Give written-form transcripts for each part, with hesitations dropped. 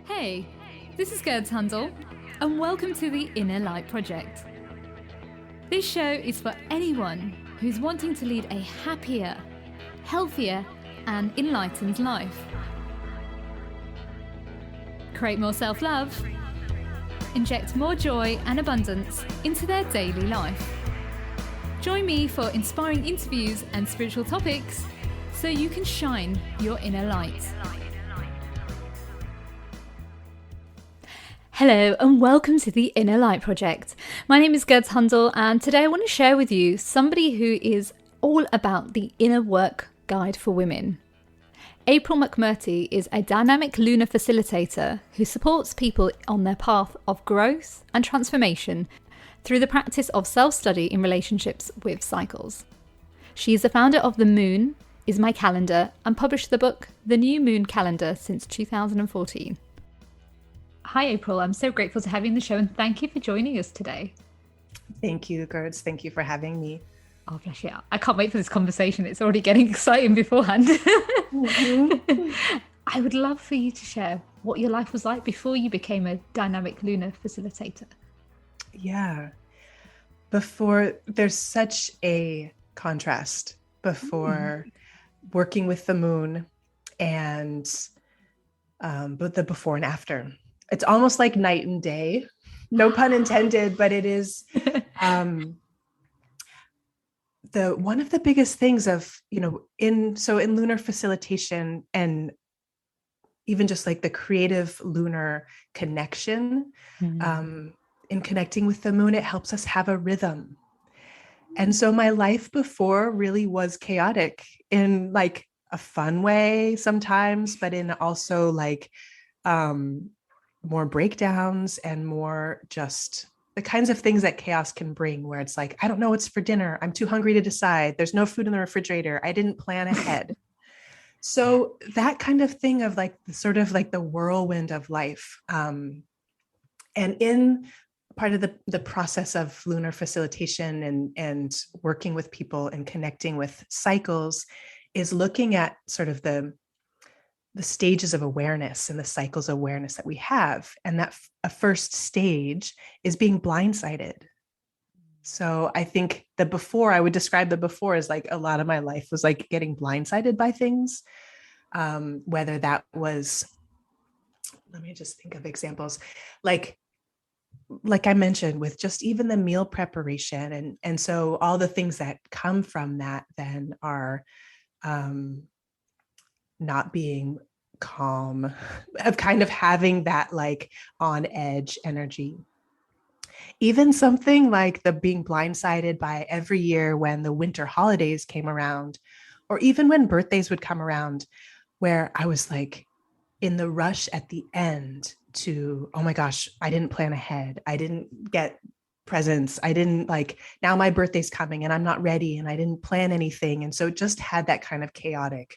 Hey, this is Gerd Handel, and welcome to the Inner Light Project. This show is for anyone who's wanting to lead a happier, healthier, and enlightened life. Create more self-love, inject more joy and abundance into their daily life. Join me for inspiring interviews and spiritual topics so you can shine your inner light. Hello and welcome to the Inner Light Project. My name is Gerd Handel, and today I want to share with you somebody who is all about the inner work guide for women. April McMurtry is a dynamic lunar facilitator who supports people on their path of growth and transformation through the practice of self-study in relationships with cycles. She is the founder of The Moon is My Calendar and published the book The New Moon Calendar since 2014. Hi, April. I'm so grateful to have you on the show and thank you for joining us today. Thank you, Gerds. Thank you for having me. Oh, bless you. I can't wait for this conversation. It's already getting exciting beforehand. Mm-hmm. I would love for you to share what your life was like before you became a dynamic lunar facilitator. Yeah. Before, there's such a contrast before working with the moon and but the before and after. It's almost like night and day, no pun intended, but it is one of the biggest things of, in lunar facilitation and even just like the creative lunar connection, in connecting with the moon, it helps us have a rhythm. And so my life before really was chaotic in like a fun way sometimes, but in also like more breakdowns and more just the kinds of things that chaos can bring, where it's like, I don't know what's for dinner. I'm too hungry to decide. There's no food in the refrigerator. I didn't plan ahead. So that kind of thing of like the sort of like the whirlwind of life. And in part of the process of lunar facilitation and working with people and connecting with cycles is looking at sort of the stages of awareness and the cycles of awareness that we have. And that a first stage is being blindsided. So I think I would describe the before as like a lot of my life was like getting blindsided by things. Whether that was, let me just think of examples, like I mentioned with just even the meal preparation. And so all the things that come from that then are not being calm, of kind of having that like on edge energy. Even something like the being blindsided by every year when the winter holidays came around, or even when birthdays would come around, where I was like in the rush at the end to, oh my gosh, I didn't plan ahead. I didn't get presents. I didn't now my birthday's coming and I'm not ready and I didn't plan anything. And so it just had that kind of chaotic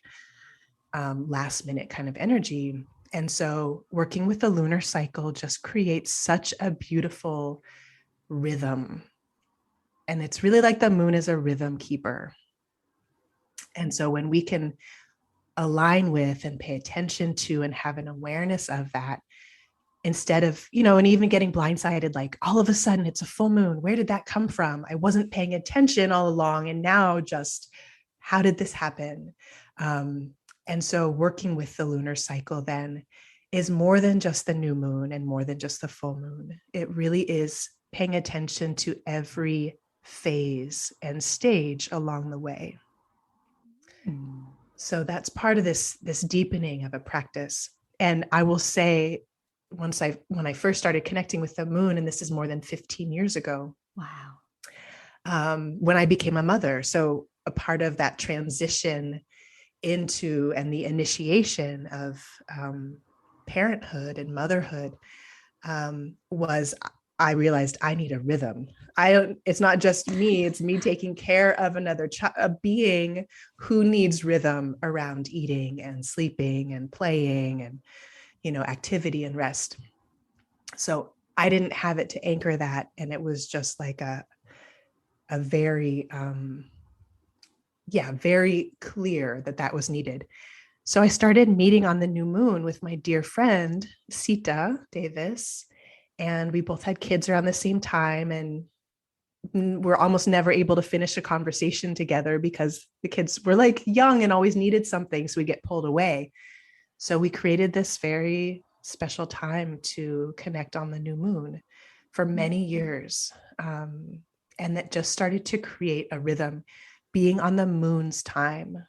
last minute kind of energy. And so working with the lunar cycle just creates such a beautiful rhythm. And it's really like the moon is a rhythm keeper. And so when we can align with and pay attention to and have an awareness of that, instead of, and even getting blindsided, like all of a sudden it's a full moon. Where did that come from? I wasn't paying attention all along. And now just, how did this happen? And so working with the lunar cycle then is more than just the new moon and more than just the full moon. It really is paying attention to every phase and stage along the way. So that's part of this deepening of a practice. And I will say, when I first started connecting with the moon, and this is more than 15 years ago. Wow. When I became a mother. So a part of that transition into and the initiation of parenthood and motherhood was, I realized I need a rhythm. It's not just me, it's me taking care of a being who needs rhythm around eating and sleeping and playing and, activity and rest. So I didn't have it to anchor that. And it was just like a very, very clear that was needed. So I started meeting on the new moon with my dear friend, Sita Davis, and we both had kids around the same time. And we're almost never able to finish a conversation together because the kids were like young and always needed something. So we get pulled away. So we created this very special time to connect on the new moon for many years. And that just started to create a rhythm, being on the moon's time,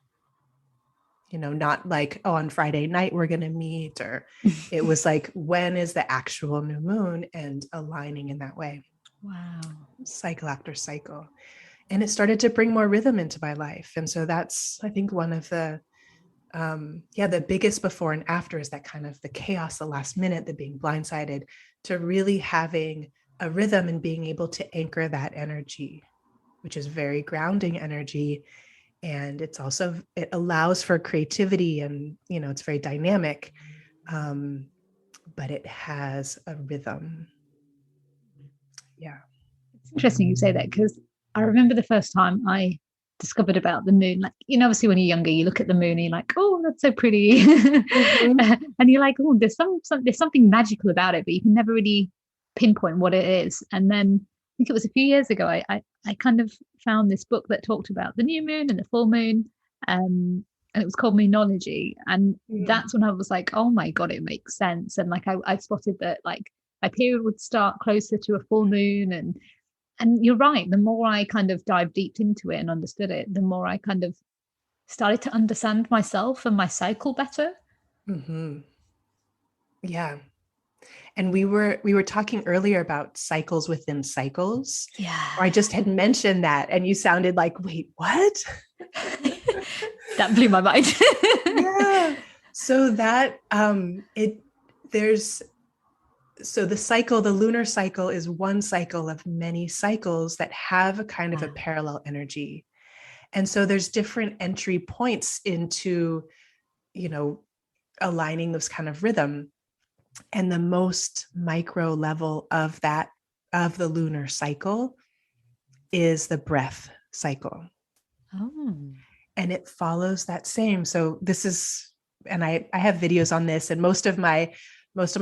not like, oh, on Friday night we're going to meet, or it was like, when is the actual new moon, and aligning in that way. Wow. Cycle after cycle. And it started to bring more rhythm into my life. And so that's, I think, one of the the biggest before and after is that kind of the chaos, the last minute, the being blindsided, to really having a rhythm and being able to anchor that energy, which is very grounding energy. And it allows for creativity, and, it's very dynamic, but it has a rhythm. Yeah. It's interesting you say that, because I remember the first time I discovered about the moon. Like, obviously when you're younger, you look at the moon and you're like, oh, that's so pretty. Mm-hmm. And you're like, oh, there's something magical about it, but you can never really pinpoint what it is. And then I think it was a few years ago, I kind of found this book that talked about the new moon and the full moon. And it was called Moonology. And that's when I was like, oh my God, it makes sense. And like I spotted that like my period would start closer to a full moon. And you're right, the more I kind of dived deep into it and understood it, the more I kind of started to understand myself and my cycle better. Mm-hmm. Yeah. And we were talking earlier about cycles within cycles. Yeah. Or I just had mentioned that, and you sounded like, wait, what? That blew my mind. Yeah. So that the lunar cycle is one cycle of many cycles that have a kind of a parallel energy. And so there's different entry points into, aligning this kind of rhythm. And the most micro level of the lunar cycle is the breath cycle. Oh. And it follows that same. So this is, and I have videos on this, and most of my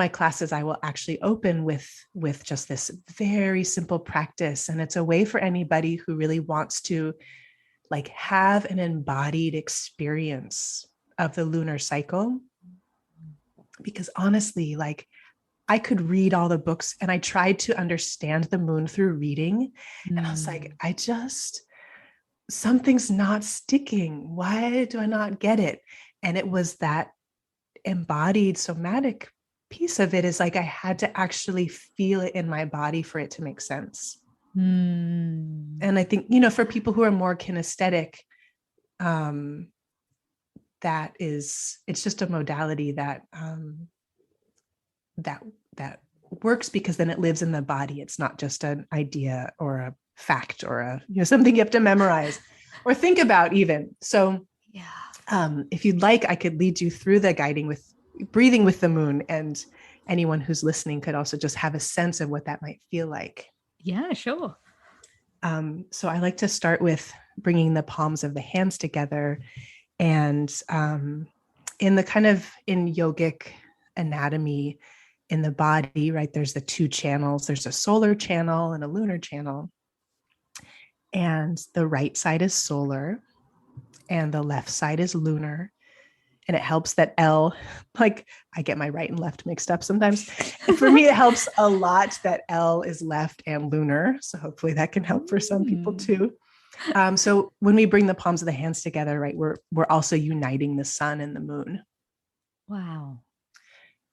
classes I will actually open with just this very simple practice. And it's a way for anybody who really wants to like have an embodied experience of the lunar cycle. Because honestly, like, I could read all the books, and I tried to understand the moon through reading. And I was like, something's not sticking. Why do I not get it? And it was that embodied somatic piece of it, is like, I had to actually feel it in my body for it to make sense. And I think, for people who are more kinesthetic, it's just a modality that works, because then it lives in the body. It's not just an idea or a fact or something you have to memorize or think about even. So if you'd like, I could lead you through the guiding with breathing with the moon, and anyone who's listening could also just have a sense of what that might feel like. Yeah, sure. So I like to start with bringing the palms of the hands together, and in yogic anatomy in the body, right, there's the two channels. There's a solar channel and a lunar channel. And the right side is solar and the left side is lunar. And it helps that L, like, I get my right and left mixed up sometimes. For me, it helps a lot that L is left and lunar. So hopefully that can help for some people too. So when we bring the palms of the hands together, right, we're also uniting the sun and the moon. Wow.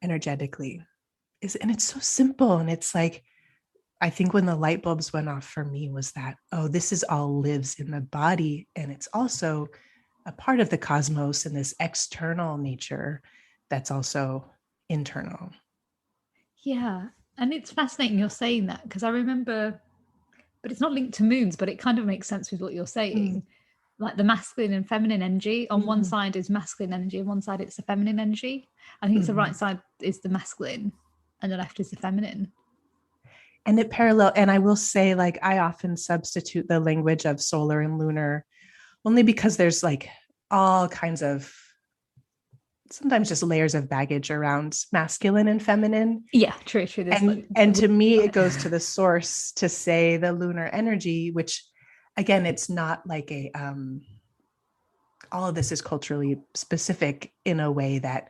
Energetically. And it's so simple. And it's like, I think when the light bulbs went off for me was that, oh, this is all lives in the body. And it's also a part of the cosmos and this external nature that's also internal. Yeah. And it's fascinating you're saying that, because I remember, but it's not linked to moons, but it kind of makes sense with what you're saying. Like the masculine and feminine energy, on one side is masculine energy, on one side it's the feminine energy. I think it's the right side is the masculine and the left is the feminine. And it parallel. And I will say, like, I often substitute the language of solar and lunar only because there's like all kinds of sometimes just layers of baggage around masculine and feminine. Yeah, true. There's And to me, it goes to the source to say the lunar energy, which again, it's not like all of this is culturally specific in a way that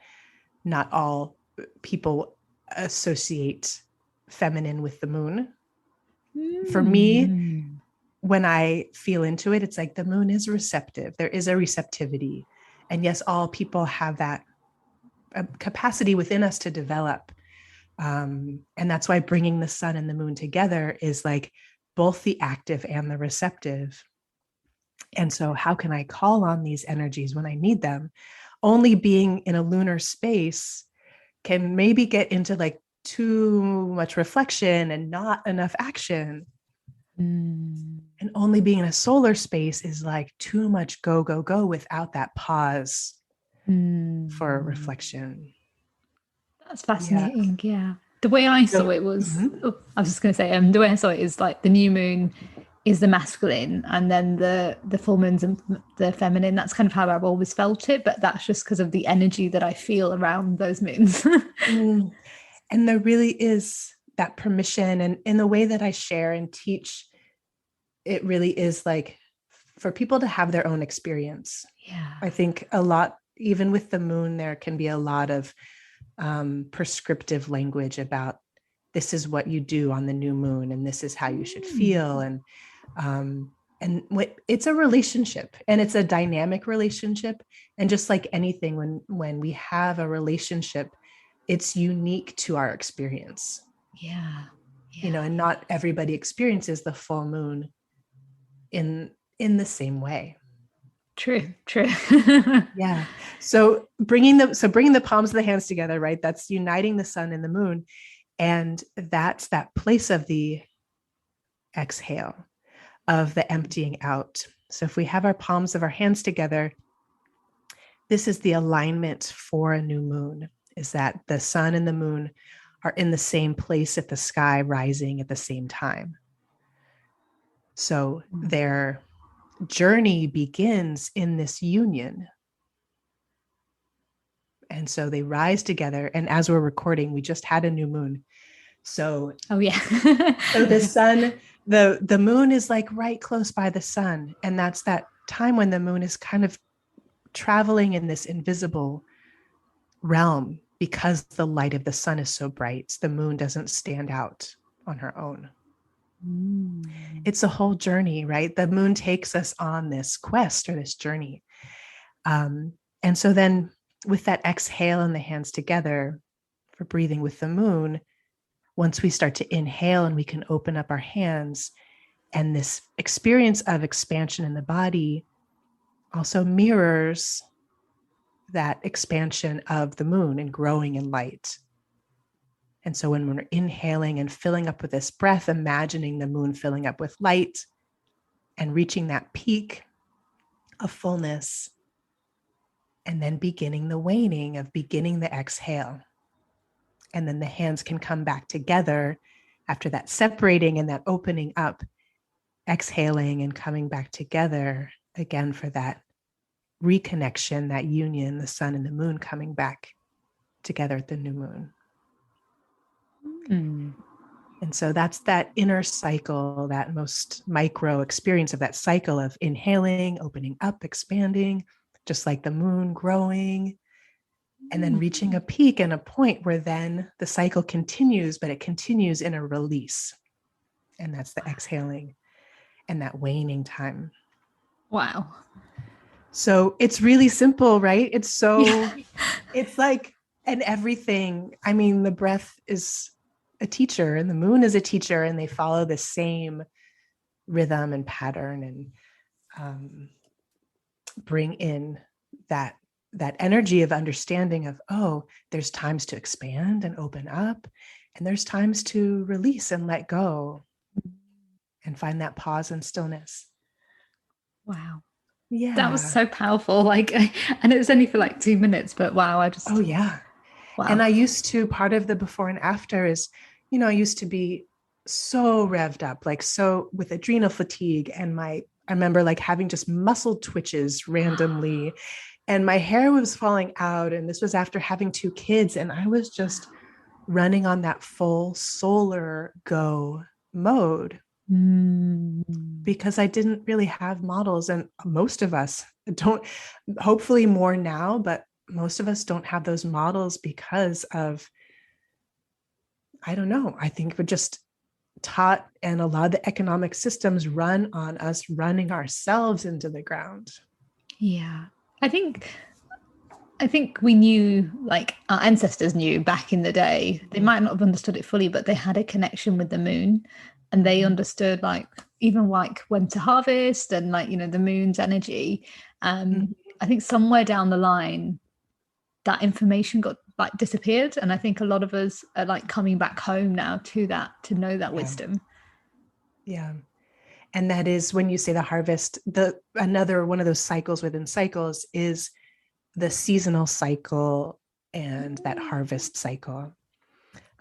not all people associate feminine with the moon. For me, when I feel into it, it's like the moon is receptive. There is a receptivity. And yes, all people have that capacity within us to develop. And that's why bringing the sun and the moon together is like both the active and the receptive. And so how can I call on these energies when I need them? Only being in a lunar space can maybe get into like too much reflection and not enough action. And only being in a solar space is like too much go, go, go without that pause for reflection. That's fascinating. Yeah. The way I saw it was, I was just going to say, the way I saw it is like the new moon is the masculine, and then the full moon's the feminine. That's kind of how I've always felt it, but that's just because of the energy that I feel around those moons. And there really is that permission, and in the way that I share and teach, it really is like for people to have their own experience. Yeah. I think a lot, even with the moon, there can be a lot of prescriptive language about this is what you do on the new moon, and this is how you should feel. And it's a relationship, and it's a dynamic relationship. And just like anything, when we have a relationship, it's unique to our experience. Yeah. You know, and not everybody experiences the full moon in the same way. True. Yeah. So bringing the palms of the hands together, right? That's uniting the sun and the moon. And that's that place of the exhale, of the emptying out. So if we have our palms of our hands together, this is the alignment for a new moon, is that the sun and the moon are in the same place at the sky, rising at the same time. So their journey begins in this union. And so they rise together. And as we're recording, we just had a new moon. So, so the sun, the moon is like right close by the sun. And that's that time when the moon is kind of traveling in this invisible realm, because the light of the sun is so bright. The moon doesn't stand out on her own. It's a whole journey, right? The moon takes us on this quest or this journey. And so then with that exhale and the hands together for breathing with the moon, once we start to inhale and we can open up our hands, and this experience of expansion in the body also mirrors that expansion of the moon and growing in light. And so when we're inhaling and filling up with this breath, imagining the moon filling up with light and reaching that peak of fullness, and then beginning the waning of beginning the exhale. And then the hands can come back together after that separating and that opening up, exhaling and coming back together again for that reconnection, that union, the sun and the moon coming back together at the new moon. And so that's that inner cycle, that most micro experience of that cycle of inhaling, opening up, expanding, just like the moon growing, and then reaching a peak and a point where then the cycle continues, but it continues in a release. And that's the exhaling and that waning time. Wow. So it's really simple, right? It's like, and everything. I mean, the breath is a teacher and the moon is a teacher, and they follow the same rhythm and pattern, and bring in that energy of understanding of, oh, there's times to expand and open up, and there's times to release and let go and find that pause and stillness. Wow. Yeah. That was so powerful. Like, and it was only for like 2 minutes, but wow, oh yeah. Wow. And I used to, part of the before and after is, I used to be so revved up, like so with adrenal fatigue, and I remember like having just muscle twitches randomly. and my hair was falling out. And this was after having 2 kids. And I was just running on that full solar go mode because I didn't really have models. And most of us don't, hopefully more now, but most of us don't have those models because of, I don't know, I think we're just taught, and a lot of the economic systems run on us running ourselves into the ground. Yeah. I think we knew, like our ancestors knew back in the day. They might not have understood it fully, but they had a connection with the moon, and they understood, like, even like when to harvest and, like, the moon's energy. I think somewhere down the line that information got like disappeared, and I think a lot of us are like coming back home now to that, to know that wisdom. Yeah. And that is, when you say the harvest, another one of those cycles within cycles is the seasonal cycle, and that harvest cycle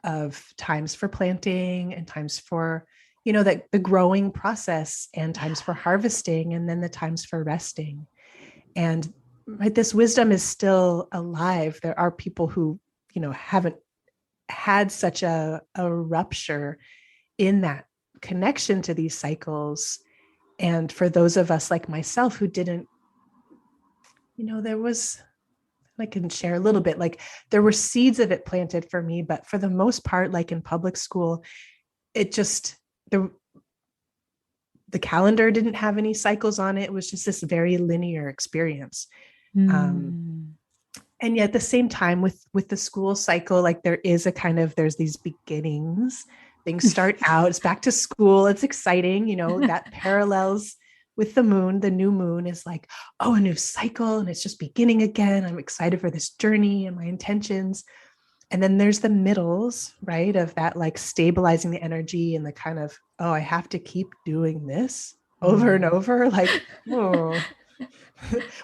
of times for planting and times for, that the growing process, and times for harvesting, and then the times for resting. And right, this wisdom is still alive. There are people who, haven't had such a rupture in that connection to these cycles. And for those of us like myself who didn't, there was, I can share a little bit, like there were seeds of it planted for me, but for the most part, like in public school, it just, the calendar didn't have any cycles on it. It was just this very linear experience. And yet at the same time with the school cycle, like there is a kind of, there's these beginnings, things start out, it's back to school, it's exciting, that parallels with the moon. The new moon is like, oh, a new cycle, and it's just beginning again. I'm excited for this journey and my intentions. And then there's the middles, right, of that, like stabilizing the energy, and the kind of, oh, I have to keep doing this over and over, like, oh,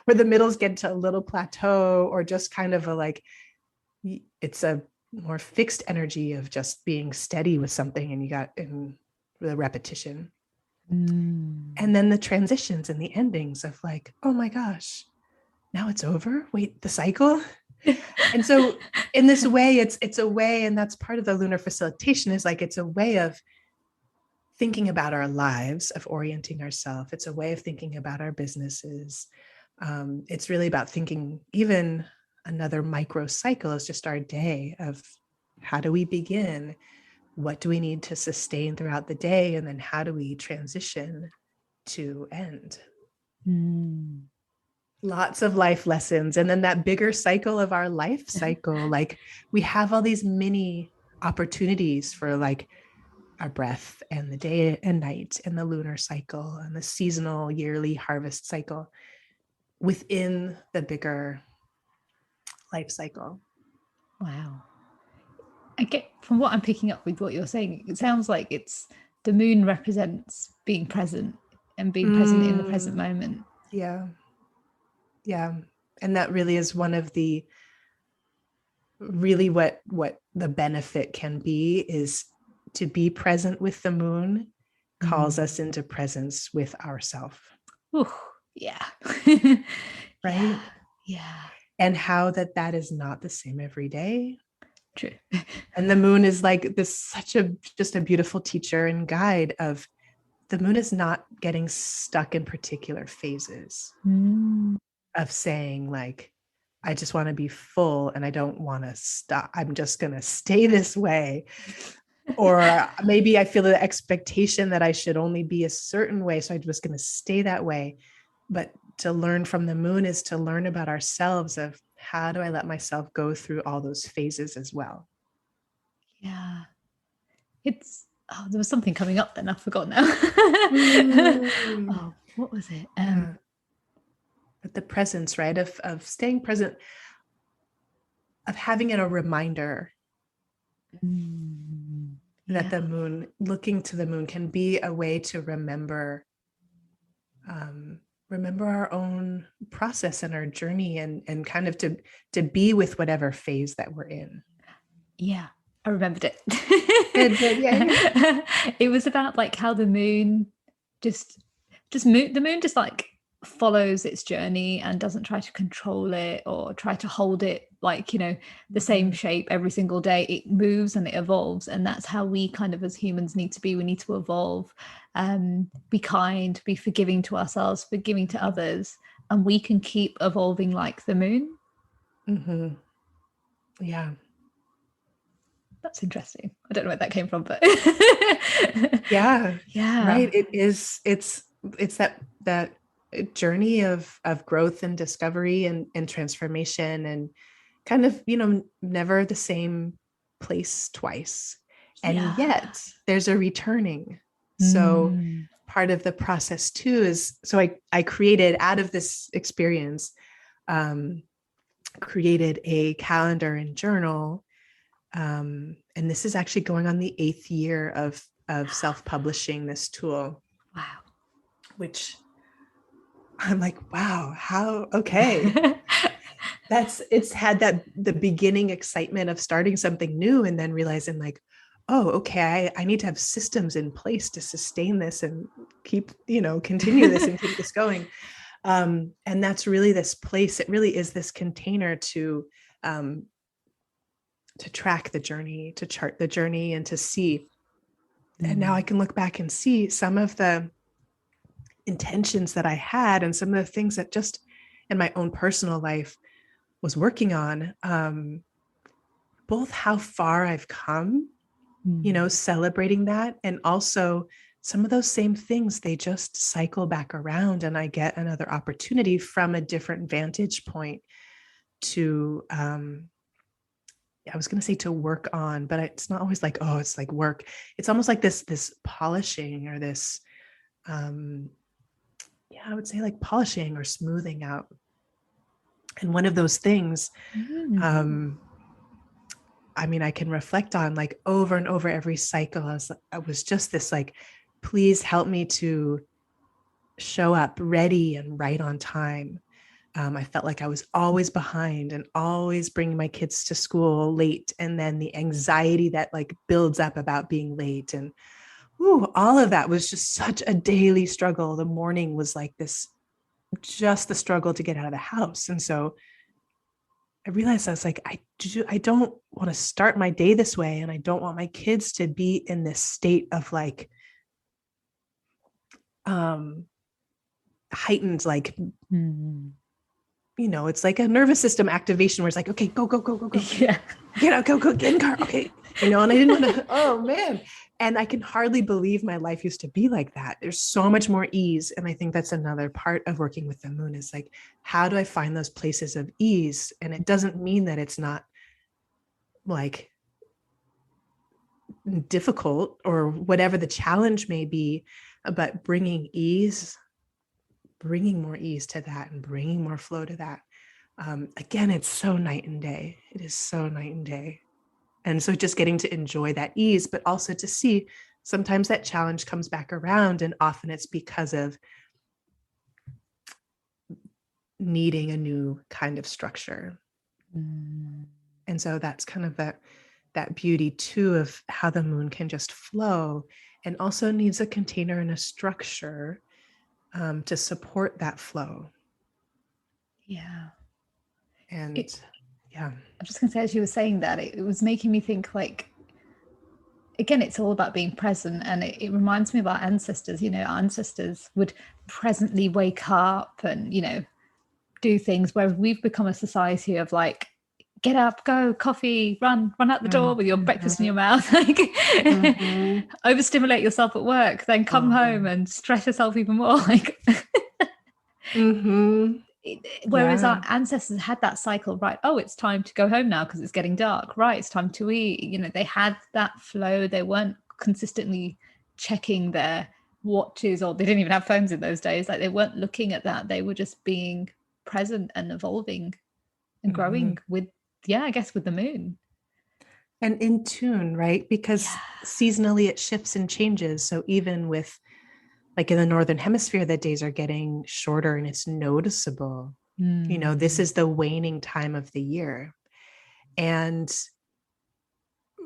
where the middles get to a little plateau, or just kind of a, like, it's a more fixed energy of just being steady with something, and you got in the repetition. And then the transitions and the endings of, like, oh my gosh, now it's over. Wait, the cycle. And so in this way, it's a way, and that's part of the lunar facilitation, is like, it's a way of thinking about our lives, of orienting ourselves. It's a way of thinking about our businesses. It's really about thinking, even another micro cycle is just our day of, how do we begin? What do we need to sustain throughout the day? And then how do we transition to end? Lots of life lessons. And then that bigger cycle of our life cycle, like we have all these mini opportunities for, like, our breath, and the day and night, and the lunar cycle, and the seasonal yearly harvest cycle within the bigger life cycle. Wow. I get, from what I'm picking up with what you're saying, it sounds like it's, the moon represents being present, and being present in the present moment. Yeah. And that really is one of the, really what the benefit can be, is to be present with the moon calls us into presence with ourself. Yeah. Right. Yeah. And how that is not the same every day. True. And the moon is like this, just a beautiful teacher and guide of, the moon is not getting stuck in particular phases of saying, like, I just want to be full, and I don't want to stop. I'm just going to stay this way. Or maybe I feel the expectation that I should only be a certain way, so I'm just going to stay that way. But to learn from the moon is to learn about ourselves, of, how do I let myself go through all those phases as well? Yeah. It's, oh, there was something coming up then, I forgot now. Oh, what was it? But the presence, right, of staying present, of having it a reminder that the moon, looking to the moon, can be a way to remember our own process and our journey, and kind of to be with whatever phase that we're in. Yeah, I remembered it. Good. Yeah. It was about, like, how the moon just the moon just, like, follows its journey and doesn't try to control it or try to hold it like, the same shape every single day. It moves and it evolves, and that's how we kind of as humans need to be. We need to evolve, be kind, be forgiving to ourselves, forgiving to others, and we can keep evolving like the moon. Yeah. That's interesting. I don't know where that came from, but yeah. Right. It's that journey of growth and discovery and transformation, and kind of, never the same place twice. And yet there's a returning. So part of the process too is, so I created out of this experience, created a calendar and journal. And this is actually going on the 8th year of self-publishing this tool. Wow. Which I'm like, wow, how, okay. It's had the beginning excitement of starting something new, and then realizing like, oh, okay, I need to have systems in place to sustain this and keep, continue this and keep this going. And that's really this place. It really is this container to track the journey, to chart the journey, and to see. And now I can look back and see some of the intentions that I had and some of the things that just in my own personal life was working on, both how far I've come, celebrating that, and also some of those same things, they just cycle back around, and I get another opportunity from a different vantage point to, I was going to say to work on, but it's not always like, oh, it's like work. It's almost like this polishing, or this, I would say like polishing or smoothing out. And one of those things, I can reflect on like over and over every cycle. I was just this like, please help me to show up ready and right on time. I felt like I was always behind and always bringing my kids to school late. And then the anxiety that like builds up about being late, and all of that was just such a daily struggle. The morning was like this, just the struggle to get out of the house. And so I realized I was like, I don't want to start my day this way. And I don't want my kids to be in this state of like, heightened, like, it's like a nervous system activation where it's like, okay, go. Yeah. Get out, go, get in the car. Okay. And I didn't want to, oh man. And I can hardly believe my life used to be like that. There's so much more ease. And I think that's another part of working with the moon, is like, how do I find those places of ease? And it doesn't mean that it's not like difficult or whatever the challenge may be, but bringing more ease to that and bringing more flow to that. Again, it's so night and day. It is so night and day. And so just getting to enjoy that ease, but also to see sometimes that challenge comes back around, and often it's because of needing a new kind of structure. And so that's kind of that beauty too of how the moon can just flow, and also needs a container and a structure to support that flow. Yeah. And I'm just going to say, as you were saying that, it was making me think like, again, it's all about being present. And it reminds me of our ancestors. Our ancestors would presently wake up and, do things, where we've become a society of like, get up, go, coffee, run out the door with your breakfast in your mouth, like overstimulate yourself at work, then come home and stress yourself even more. Like, whereas our ancestors had that cycle, right? Oh, it's time to go home now because it's getting dark. Right, it's time to eat. They had that flow. They weren't consistently checking their watches, or they didn't even have phones in those days. Like, they weren't looking at that. They were just being present and evolving and growing with, I guess, with the moon. And in tune, right? Because seasonally it shifts and changes. So even with, like in the Northern Hemisphere, the days are getting shorter and it's noticeable. This is the waning time of the year. And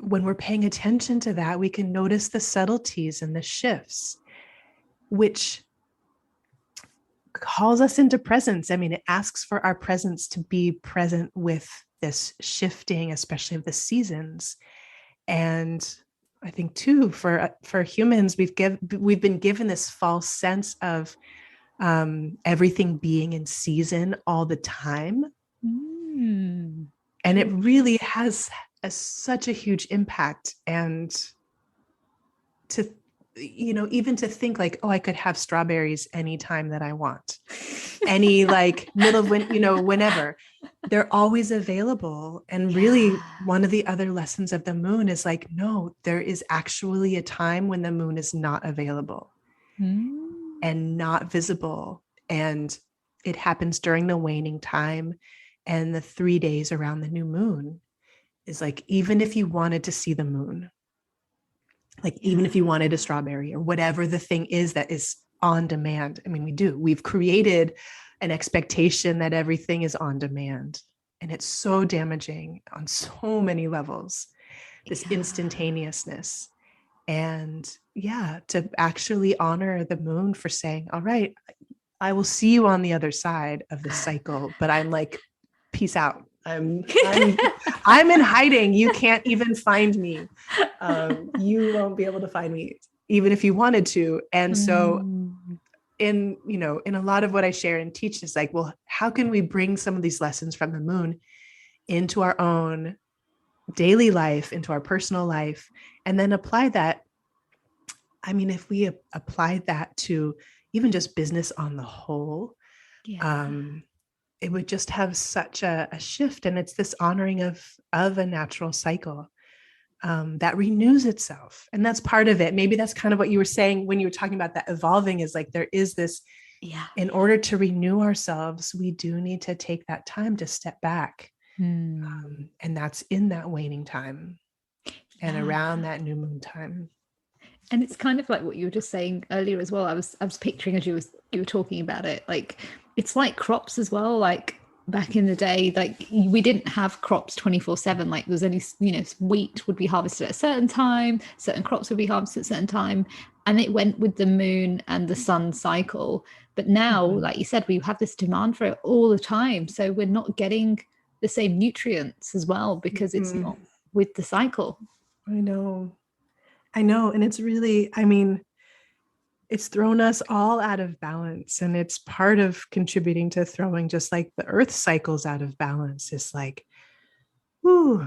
when we're paying attention to that, we can notice the subtleties and the shifts, which calls us into presence. I mean, it asks for our presence to be present with this shifting, especially of the seasons. And I think too, for humans, we've been given this false sense of everything being in season all the time. And it really has such a huge impact. And to, even to think like, oh, I could have strawberries anytime that I want, any like middle of whenever, they're always available. And really one of the other lessons of the moon is like, no, there is actually a time when the moon is not available and not visible. And it happens during the waning time. And the 3 days around the new moon is like, even if you wanted to see the moon, like even if you wanted a strawberry or whatever the thing is that is on demand. I mean, we've created an expectation that everything is on demand. And it's so damaging on so many levels, this instantaneousness. And to actually honor the moon for saying, all right, I will see you on the other side of this cycle, but I'm like, peace out. I'm in hiding. You can't even find me. You won't be able to find me, even if you wanted to. And so in a lot of what I share and teach is like, well, how can we bring some of these lessons from the moon into our own daily life, into our personal life, and then apply that? I mean, if we applied that to even just business on the whole, it would just have such a shift. And it's this honoring of a natural cycle that renews itself. And that's part of it. Maybe that's kind of what you were saying when you were talking about that evolving, is like, there is this, in order to renew ourselves, we do need to take that time to step back. And that's in that waning time and around that new moon time. And it's kind of like what you were just saying earlier as well. I was picturing as you were talking about it, like it's like crops as well. Like back in the day, like we didn't have crops 24/7. Like there's only, wheat would be harvested at a certain time, certain crops would be harvested at a certain time, and it went with the moon and the sun cycle. But now, like you said, we have this demand for it all the time. So we're not getting the same nutrients as well because it's not with the cycle. I know. And it's really, I mean, it's thrown us all out of balance. And it's part of contributing to throwing just like the earth cycles out of balance. It's like, whose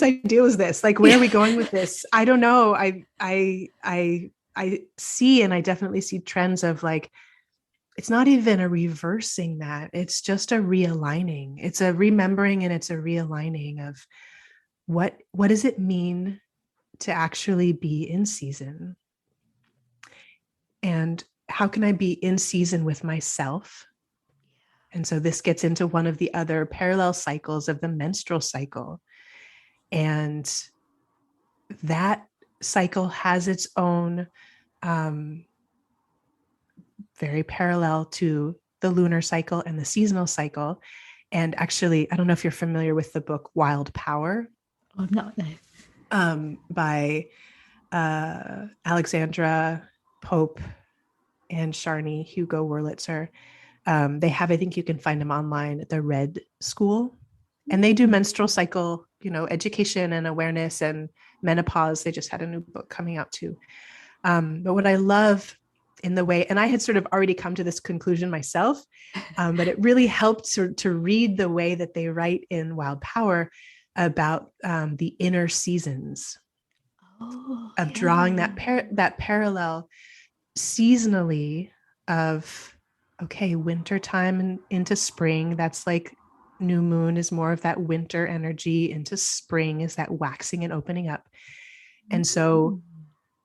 idea was this? Like, where are we going with this? I don't know. I see, and I definitely see trends of like, it's not even a reversing that. It's just a realigning. It's a remembering, and it's a realigning of what does it mean to actually be in season? And how can I be in season with myself? And so this gets into one of the other parallel cycles of the menstrual cycle. And that cycle has its own, very parallel to the lunar cycle and the seasonal cycle. And actually, I don't know if you're familiar with the book Wild Power. I'm not, no. By Alexandra Pope and Sharni Hugo Wurlitzer. They have, I think you can find them online at the Red School. And they do menstrual cycle, education and awareness and menopause. They just had a new book coming out too. But what I love in the way, and I had sort of already come to this conclusion myself, but it really helped to read the way that they write in Wild Power about the inner seasons of drawing that parallel seasonally of, okay, winter time and into spring. That's like new moon is more of that winter energy. Into spring is that waxing and opening up. And so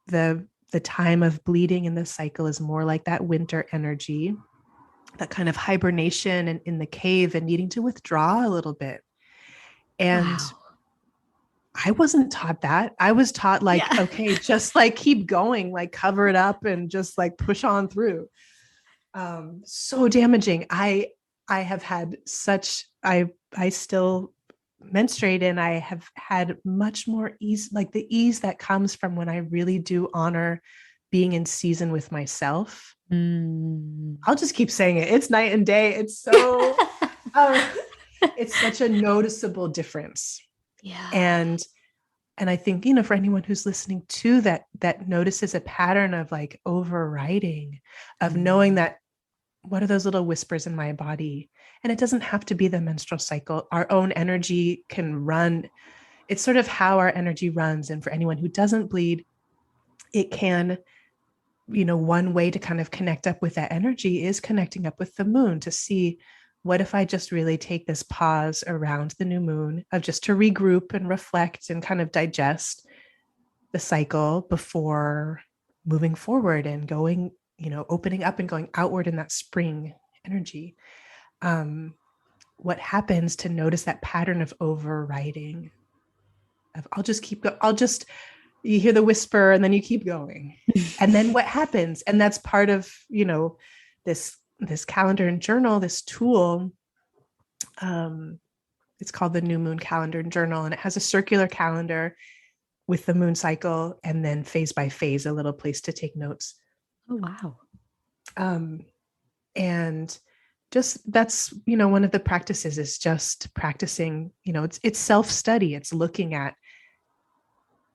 the time of bleeding in the cycle is more like that winter energy, that kind of hibernation and in the cave and needing to withdraw a little bit. And I wasn't taught that. I was taught like, okay, just like keep going, like cover it up and just like push on through. So damaging. I have had such, I still menstruate, and I have had much more ease, like the ease that comes from when I really do honor being in season with myself I'll just keep saying it. It's night and day. It's so, it's such a noticeable difference. Yeah. And I think, for anyone who's listening to that notices a pattern of like overriding, of knowing that, what are those little whispers in my body? And it doesn't have to be the menstrual cycle. Our own energy can run. It's sort of how our energy runs. And for anyone who doesn't bleed, it can, one way to kind of connect up with that energy is connecting up with the moon to see, what if I just really take this pause around the new moon of just to regroup and reflect and kind of digest the cycle before moving forward and going, opening up and going outward in that spring energy. What happens to notice that pattern of overriding of you hear the whisper and then you keep going. And then what happens? And that's part of, this calendar and journal, this tool. It's called the New Moon Calendar and Journal, and it has a circular calendar with the moon cycle and then phase by phase, a little place to take notes. Oh, wow. And just that's, one of the practices is just practicing, it's self-study. It's looking at,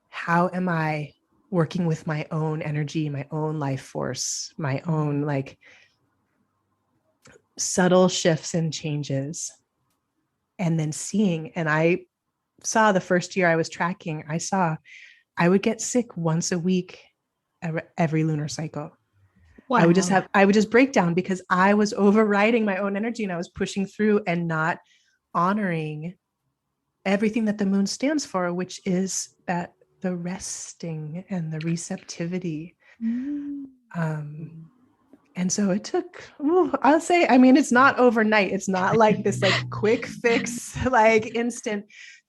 how am I working with my own energy, my own life force, my own like subtle shifts and changes, and then seeing. And I saw the first year I was tracking, I would get sick once a week every lunar cycle. Wow. I would just break down because I was overriding my own energy and I was pushing through and not honoring everything that the moon stands for, which is that the resting and the receptivity. And so it took, I'll say, it's not overnight. It's not like this like quick fix, like instant,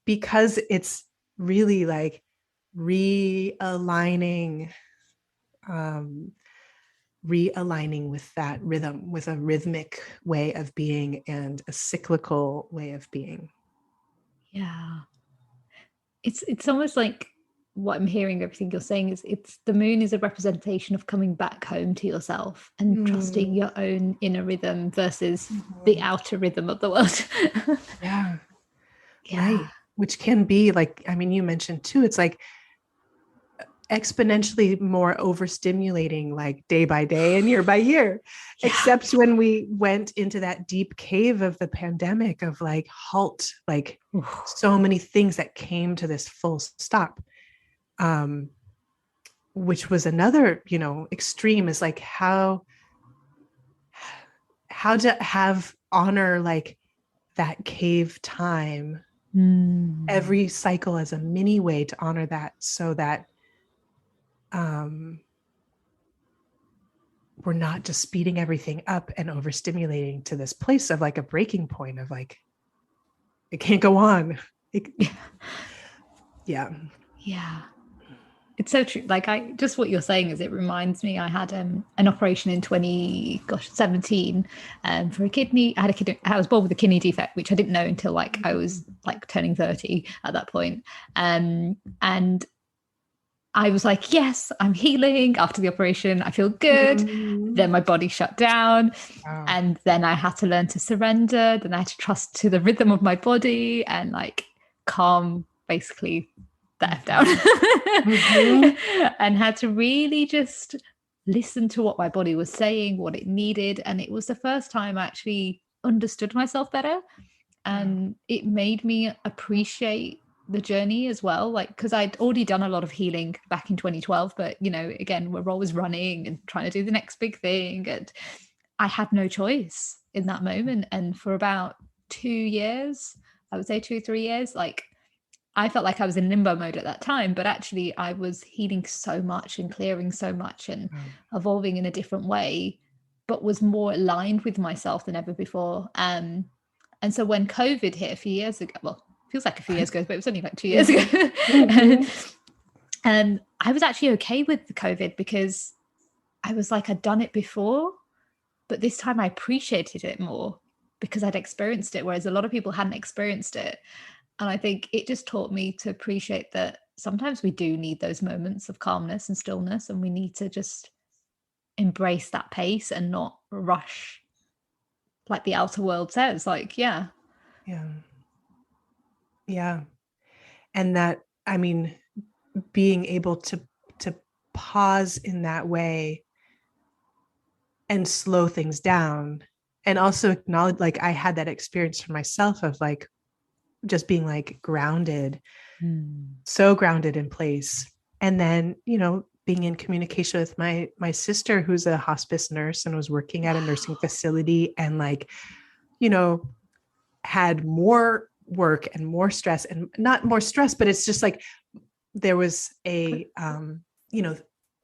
because it's really like realigning with that rhythm, with a rhythmic way of being and a cyclical way of being. Yeah. It's almost like what I'm hearing, everything you're saying is the moon is a representation of coming back home to yourself and trusting your own inner rhythm versus the outer rhythm of the world. Yeah. Right. Which can be like, you mentioned too, it's like exponentially more overstimulating, like day by day and year by year, except when we went into that deep cave of the pandemic of like halt, like so many things that came to this full stop, which was another, extreme, is like how to honor like that cave time, every cycle as a mini way to honor that, so that we're not just speeding everything up and overstimulating to this place of like a breaking point of like, it can't go on. Yeah. It's so true. Like just what you're saying is, it reminds me, I had an operation in 2017 for a kidney. I was born with a kidney defect, which I didn't know until like I was like turning 30 at that point. And I was like, yes, I'm healing after the operation. I feel good. Then my body shut down. And then I had to learn to surrender. Then I had to trust to the rhythm of my body and like calm basically the F down. And had to really just listen to what my body was saying, what it needed. And it was the first time I actually understood myself better. And it made me appreciate the journey as well, like because I'd already done a lot of healing back in 2012, but again, we're always running and trying to do the next big thing, and I had no choice in that moment. And for about 2 years, I would say 2-3 years, like I felt like I was in limbo mode at that time, but actually I was healing so much and clearing so much and evolving in a different way, but was more aligned with myself than ever before. And so when COVID hit a few years ago, well, feels like a few years ago, but it was only like 2 years ago. And I was actually okay with the COVID because I was like, I'd done it before, but this time I appreciated it more because I'd experienced it, whereas a lot of people hadn't experienced it. And I think it just taught me to appreciate that sometimes we do need those moments of calmness and stillness, and we need to just embrace that pace and not rush like the outer world says. Like, yeah. Yeah. Yeah. And that, I mean, being able to pause in that way and slow things down, and also acknowledge, like, I had that experience for myself of like just being like grounded, so grounded in place. And then, being in communication with my sister, who's a hospice nurse and was working at a nursing facility, and like, had more work and more stress, and not more stress, but it's just like there was a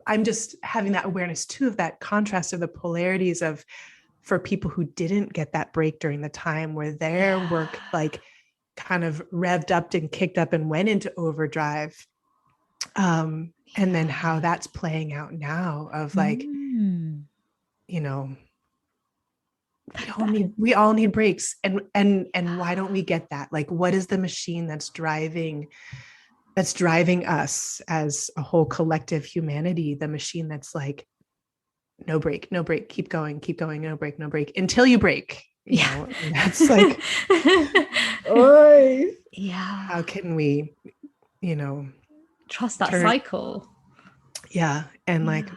I'm just having that awareness too of that contrast of the polarities of, for people who didn't get that break during the time where their work like kind of revved up and kicked up and went into overdrive, and then how that's playing out now of like, we all need breaks, and why don't we get that? Like, what is the machine that's driving us as a whole collective humanity? The machine that's like, no break, keep going, no break until you break. That's like, oh yeah, how can we trust that cycle? And like,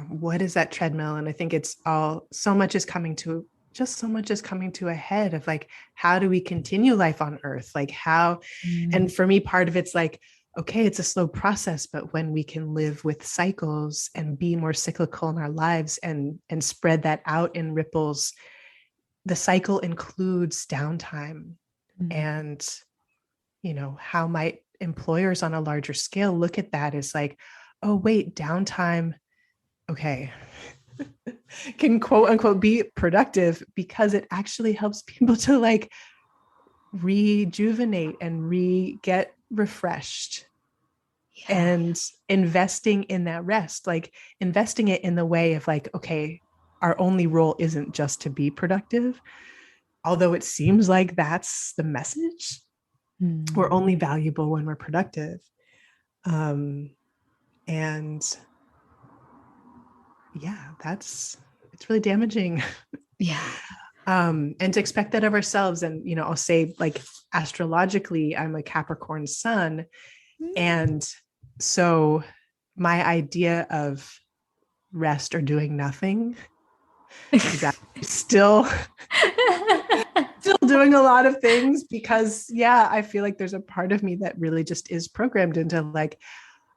what is that treadmill? And I think it's so much is coming to a head of like, how do we continue life on earth? Like how, and for me, part of it's like, okay, it's a slow process, but when we can live with cycles and be more cyclical in our lives and spread that out in ripples, the cycle includes downtime. And, how might employers on a larger scale look at that as like, oh, wait, downtime, okay, can quote unquote be productive because it actually helps people to like rejuvenate and get refreshed. And investing in that rest, like investing it in the way of like, okay, our only role isn't just to be productive, although it seems like that's the message. We're only valuable when we're productive. And it's really damaging. And to expect that of ourselves. And, I'll say, like, astrologically, I'm a Capricorn sun. And so my idea of rest or doing nothing is still doing a lot of things, because I feel like there's a part of me that really just is programmed into like,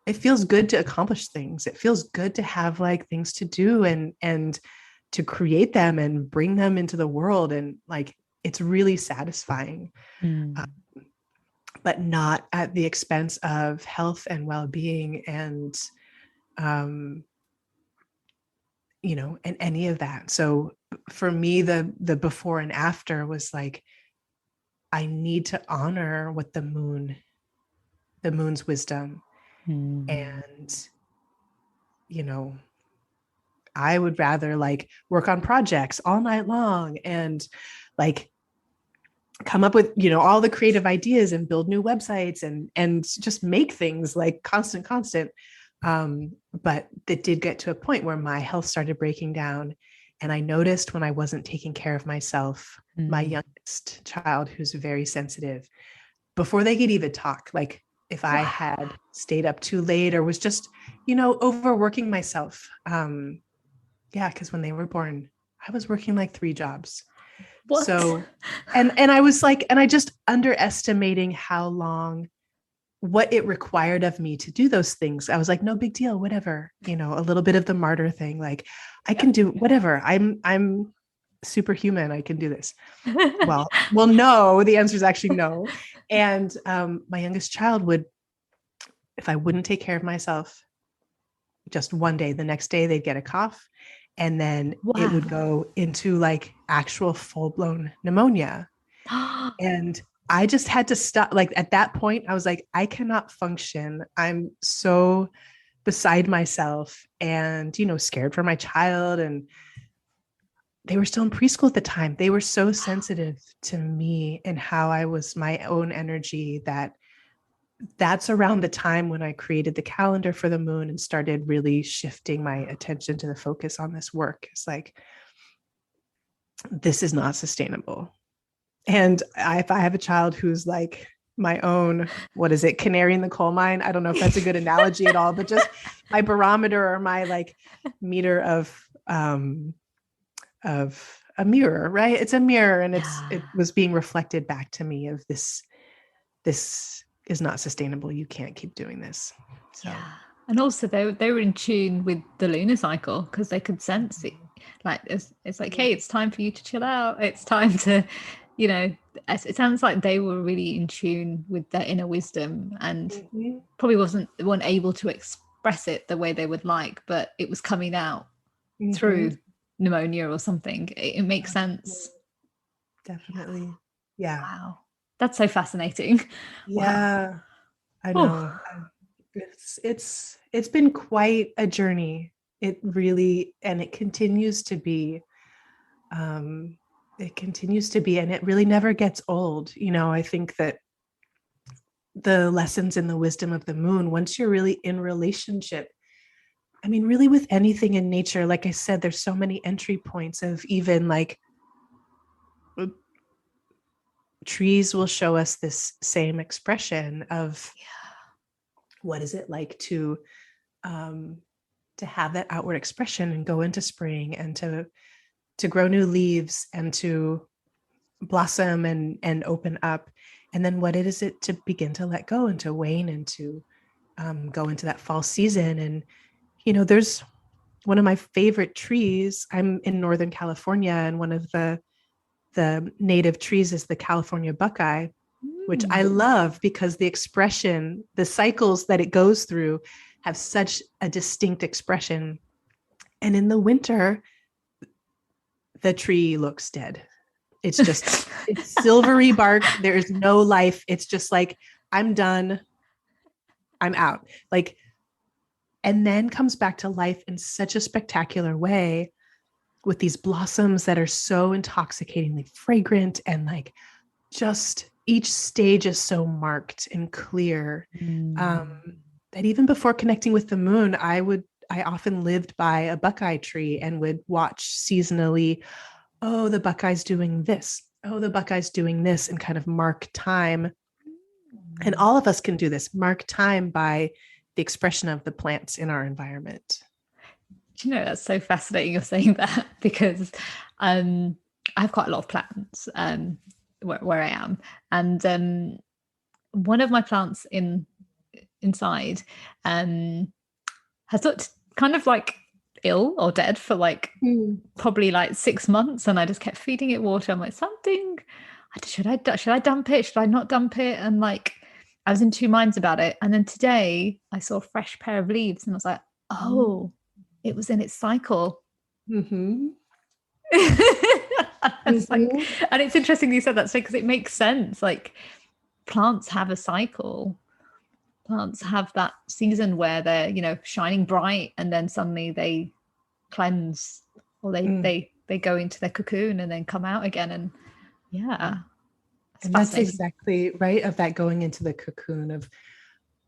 it feels good to accomplish things. It feels good to have like things to do and to create them and bring them into the world. And like, it's really satisfying, but not at the expense of health and well-being and, and any of that. So for me, the before and after was like, I need to honor what the moon's wisdom. And, I would rather like work on projects all night long and like come up with, all the creative ideas and build new websites and just make things like constant. But it did get to a point where my health started breaking down. And I noticed when I wasn't taking care of myself, my youngest child, who's very sensitive, before they could even talk, like if I had stayed up too late or was just, overworking myself. Because when they were born, I was working like 3 jobs. What? So, and I was like, and I just underestimating what it required of me to do those things. I was like, no big deal, whatever, a little bit of the martyr thing. Like I can do whatever. I'm superhuman. I can do this. Well, no, the answer is actually no. And my youngest child would, if I wouldn't take care of myself just one day, the next day they'd get a cough. And then it would go into like actual full-blown pneumonia. And I just had to stop. Like at that point, I was like, I cannot function. I'm so beside myself and, scared for my child. And they were still in preschool at the time. They were so sensitive to me and how I was, my own energy, that that's around the time when I created the calendar for the moon and started really shifting my attention to the focus on this work. It's like, this is not sustainable. And if I have a child who's like my own, what is it, canary in the coal mine? I don't know if that's a good analogy at all, but just my barometer or my like meter of a mirror, right? It's a mirror, and it was being reflected back to me of this is not sustainable. You can't keep doing this. So and also they were in tune with the lunar cycle because they could sense it. Like it's like, hey, it's time for you to chill out. It's time to, it sounds like they were really in tune with their inner wisdom and probably weren't able to express it the way they would like, but it was coming out through pneumonia or something. It makes sense. Definitely. Yeah. Wow. That's so fascinating. Yeah. Wow. I know. It's been quite a journey. It really, and it continues to be, and it really never gets old. I think that the lessons and the wisdom of the moon, once you're really in relationship, I mean, really with anything in nature, like I said, there's so many entry points of even like trees will show us this same expression of what is it like to have that outward expression and go into spring and to grow new leaves and to blossom and open up. And then what is it to begin to let go and to wane and to go into that fall season. And, there's one of my favorite trees. I'm in Northern California, and one of the native trees is the California buckeye, which I love because the expression, the cycles that it goes through have such a distinct expression. And in the winter, the tree looks dead. It's just, it's silvery bark. There's no life. It's just like, I'm done. I'm out. Like, and then comes back to life in such a spectacular way with these blossoms that are so intoxicatingly fragrant, and like just each stage is so marked and clear that even before connecting with the moon, I often lived by a buckeye tree and would watch seasonally, oh, the buckeye's doing this, oh, the buckeye's doing this, and kind of mark time. And all of us can do this, mark time by the expression of the plants in our environment. That's so fascinating you're saying that, because I have quite a lot of plants where I am, and one of my plants inside has looked kind of like ill or dead for like probably like 6 months, and I just kept feeding it water. I'm like, should I dump it? Should I not dump it? And like I was in two minds about it. And then today I saw a fresh pair of leaves and I was like, oh, it was in its cycle. Mm-hmm. And it's interesting you said that, because it makes sense. Like plants have a cycle. Plants have that season where they're, shining bright, and then suddenly they cleanse, or they go into their cocoon and then come out again. And and that's exactly right, of that going into the cocoon, of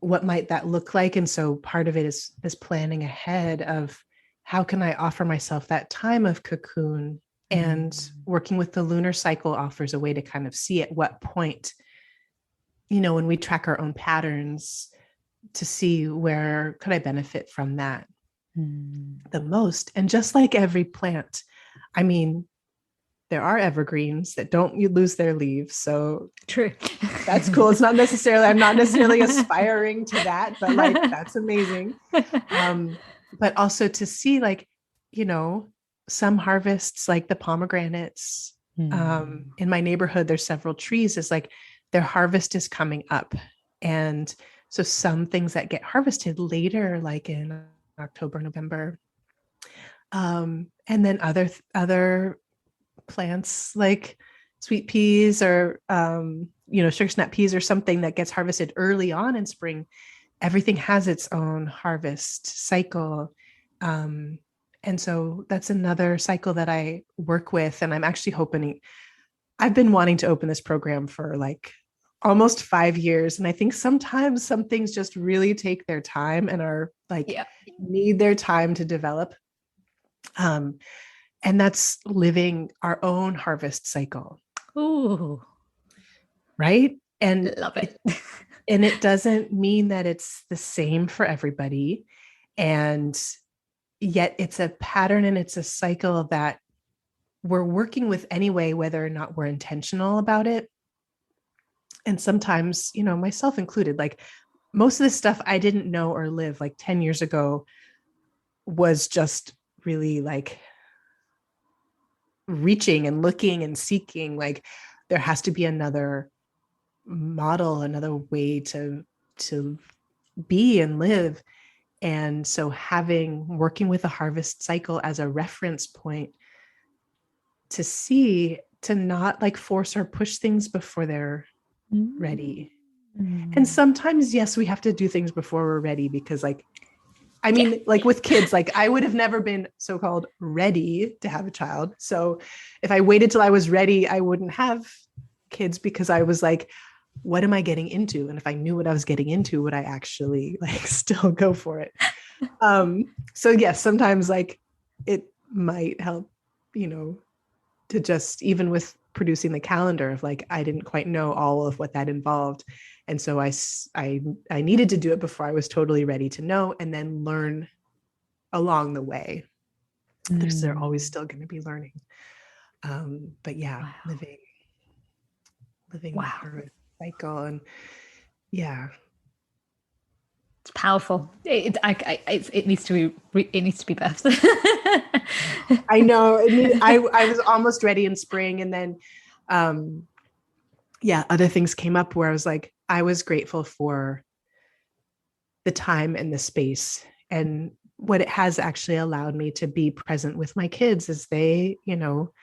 what might that look like. And so part of it is planning ahead of how can I offer myself that time of cocoon, and working with the lunar cycle offers a way to kind of see at what point, when we track our own patterns, to see where could I benefit from that the most. And just like every plant, I mean, there are evergreens that don't lose their leaves. So true. That's cool. I'm not necessarily aspiring to that, but like, that's amazing. But also to see like, some harvests, like the pomegranates, in my neighborhood, there's several trees, is like their harvest is coming up. And so some things that get harvested later, like in October, November, and then other plants like sweet peas or, sugar snap peas or something that gets harvested early on in spring. Everything has its own harvest cycle. And so that's another cycle that I work with. And I'm actually I've been wanting to open this program for like almost 5 years. And I think sometimes some things just really take their time and are like, need their time to develop. And that's living our own harvest cycle. Ooh. Right. And Love it. And it doesn't mean that it's the same for everybody. And yet it's a pattern and it's a cycle that we're working with anyway, whether or not we're intentional about it. And sometimes, you know, myself included, like most of this stuff I didn't know or live like 10 years ago was just really like reaching and looking and seeking, like there has to be another model, another way to be and live. And so working with a harvest cycle as a reference point to see, to not like force or push things before they're ready. And sometimes, yes, we have to do things before we're ready, because like, I mean, like with kids, like I would have never been so-called ready to have a child. So if I waited till I was ready, I wouldn't have kids, because I was like, what am I getting into? And if I knew what I was getting into, would I actually like still go for it? So yes, sometimes like it might help, you know, to just, even with producing the calendar, of like, I didn't quite know all of what that involved. And so I needed to do it before I was totally ready to know, and then learn along the way. Because they're always still going to be learning. But yeah, wow. living wow. the cycle. And yeah, it's powerful. It needs to be birthed. I know. I was almost ready in spring, and then other things came up where I was like, I was grateful for the time and the space, and what it has actually allowed me to be present with my kids as they, you know,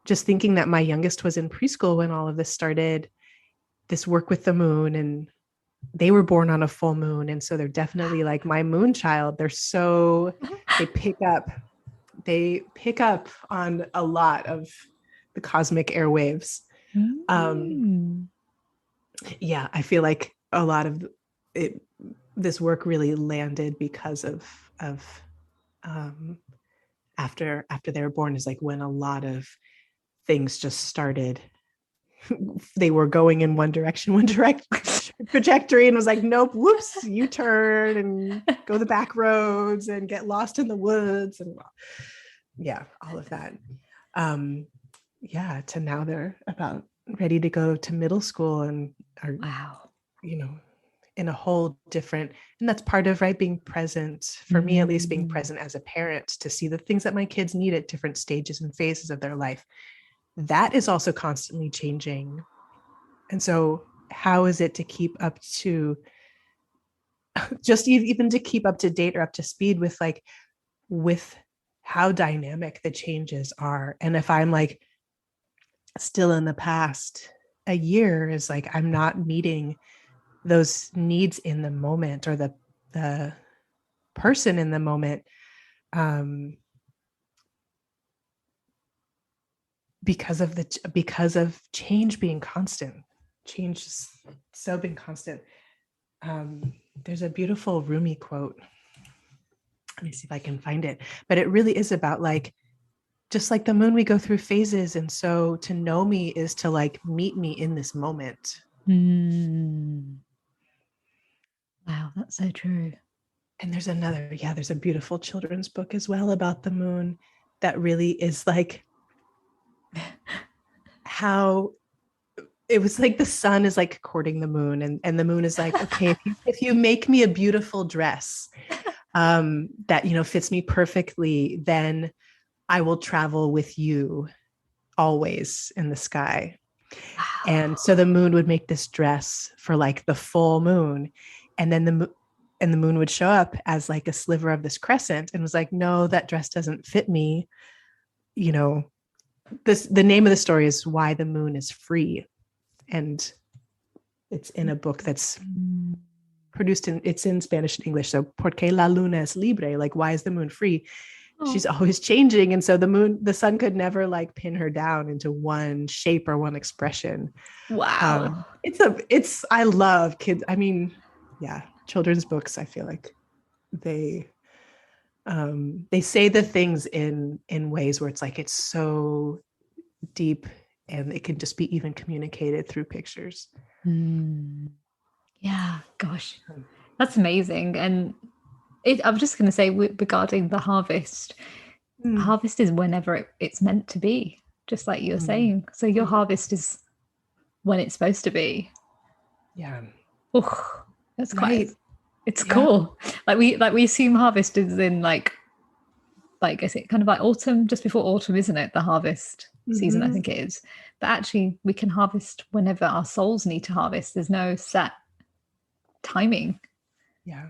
just thinking that my youngest was in preschool when all of this started, this work with the moon, and they were born on a full moon. And so they're definitely like my moon child. They pick up on a lot of the cosmic airwaves. Yeah, I feel like a lot of it, this work really landed because of after they were born, is like when a lot of things just started. They were going in one trajectory, and was like, nope, whoops, you turn and go the back roads and get lost in the woods, and yeah, all of that. To now they're about ready to go to middle school and are, you know, in a whole different, and that's part of, right, being present, for me at least, being present as a parent, to see the things that my kids need at different stages and phases of their life. That is also constantly changing. And so how is it to keep up to, just even to keep up to date or up to speed with how dynamic the changes are? And if I'm like still in the past, a year is like, I'm not meeting those needs in the moment, or the person in the moment, because of change being constant. Change is so being constant. There's a beautiful Rumi quote. Let me see if I can find it. But it really is about like, just like the moon, we go through phases. And so to know me is to like meet me in this moment. Wow, that's so true. And there's a beautiful children's book as well about the moon that really is like how it was like the sun is like courting the moon, and the moon is like, okay, if you make me a beautiful dress that, you know, fits me perfectly, then I will travel with you always in the sky. Wow. And so the moon would make this dress for like the full moon, and then the moon would show up as like a sliver of this crescent, and was like, no, that dress doesn't fit me. You know, the name of the story is Why the Moon is Free. And it's in a book that's produced it's in Spanish and English. So, ¿Por qué la luna es libre? Like, why is the moon free? she's always changing. And so the sun could never like pin her down into one shape or one expression. Wow. I love kids. I mean, yeah, children's books, I feel like they say the things in ways where it's like, it's so deep and it can just be even communicated through pictures. Yeah, gosh, that's amazing. And I'm just going to say, regarding the harvest, harvest is whenever it's meant to be, just like you were saying. So your harvest is when it's supposed to be. Yeah. Oh, that's Right. It's cool. Like we assume harvest is in like is it kind of like autumn, just before autumn, isn't it? The harvest season, I think it is. But actually, we can harvest whenever our souls need to harvest. There's no set timing. Yeah.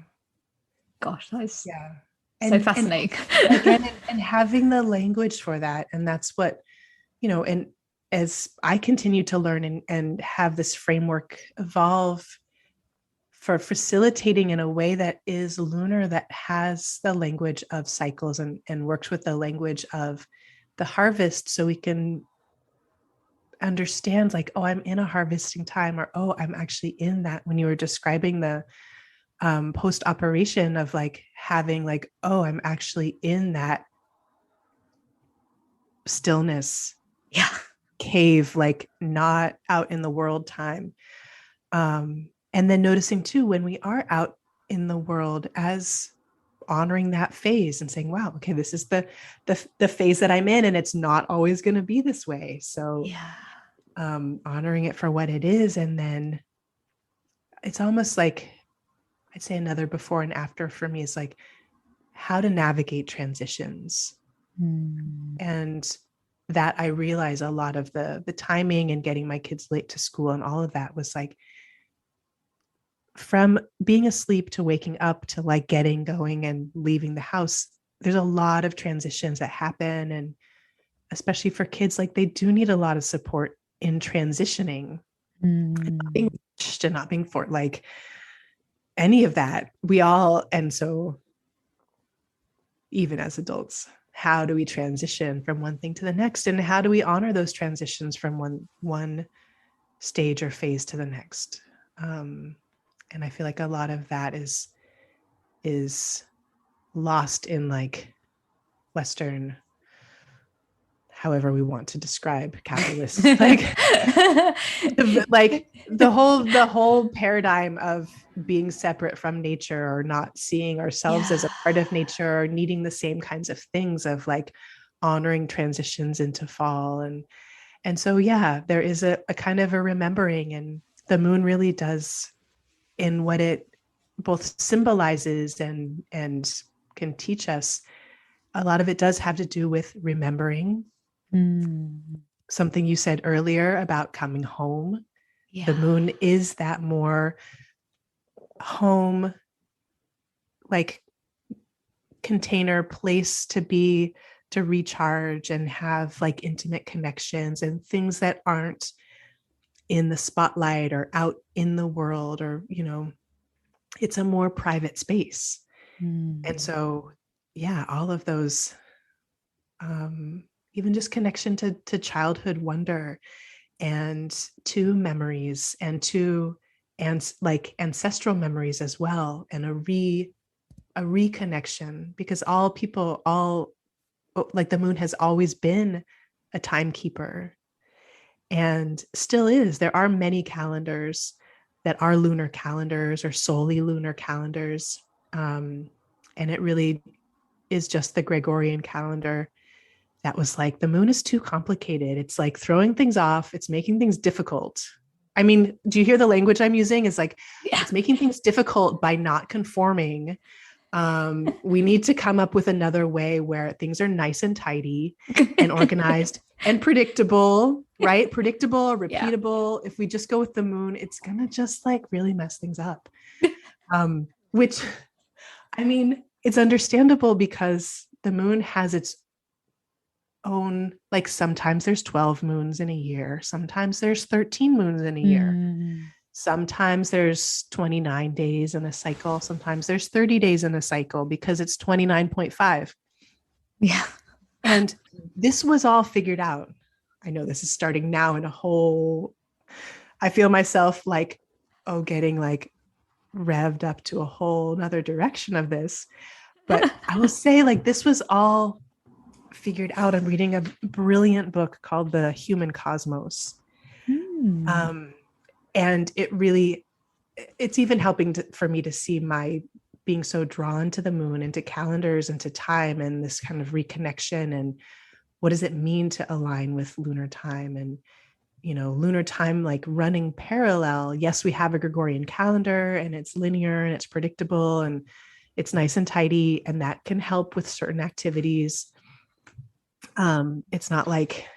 Gosh, that is so and fascinating. again, and having the language for that. And that's what, and as I continue to learn and have this framework evolve for facilitating in a way that is lunar, that has the language of cycles and works with the language of the harvest, so we can understand like, oh, I'm in a harvesting time, or oh, I'm actually in that. When you were describing the post operation of like having like, oh, I'm actually in that stillness cave, like not out in the world time. And then noticing too, when we are out in the world, as honoring that phase and saying, wow, okay, this is the phase that I'm in, and it's not always going to be this way. So honoring it for what it is. And then it's almost like, I'd say another before and after for me is like how to navigate transitions. And that I realize a lot of the timing and getting my kids late to school and all of that was like, from being asleep to waking up to like getting going and leaving the house, there's a lot of transitions that happen. And especially for kids, like they do need a lot of support in transitioning, not being pushed and not being for like any of that. And so even as adults, how do we transition from one thing to the next? And how do we honor those transitions from one stage or phase to the next? And I feel like a lot of that is lost in like Western, however we want to describe capitalist, like the whole paradigm of being separate from nature, or not seeing ourselves as a part of nature, or needing the same kinds of things of like honoring transitions into fall. And so, there is a kind of a remembering, and the moon really does, in what it both symbolizes and can teach us, a lot of it does have to do with remembering. Something you said earlier about coming home. The moon is that more home, like container, place to be, to recharge and have like intimate connections and things that aren't in the spotlight or out in the world, or it's a more private space. And so all of those, even just connection to childhood wonder, and to memories, and like ancestral memories as well, and a reconnection, because all like the moon has always been a timekeeper and still is. There are many calendars that are lunar calendars or solely lunar calendars. And it really is just the Gregorian calendar that was like, the moon is too complicated. It's like throwing things off. It's making things difficult. I mean, do you hear the language I'm using? It's like, it's making things difficult by not conforming. We need to come up with another way where things are nice and tidy and organized and predictable, right? Predictable, repeatable. If we just go with the moon, it's going to just like really mess things up. Which, I mean, it's understandable because the moon has its own, like sometimes there's 12 moons in a year. Sometimes there's 13 moons in a year. Sometimes there's 29 days in a cycle. Sometimes there's 30 days in a cycle, because it's 29.5. Yeah. And this was all figured out. I know this is starting now in a whole, I feel myself like, oh, getting like revved up to a whole nother direction of this. But I will say, like, this was all figured out. I'm reading a brilliant book called The Human Cosmos. And it really, it's even helping for me to see my being so drawn to the moon and to calendars and to time and this kind of reconnection. And what does it mean to align with lunar time? And, you know, lunar time, like running parallel. Yes, we have a Gregorian calendar and it's linear and it's predictable and it's nice and tidy, and that can help with certain activities. It's not like,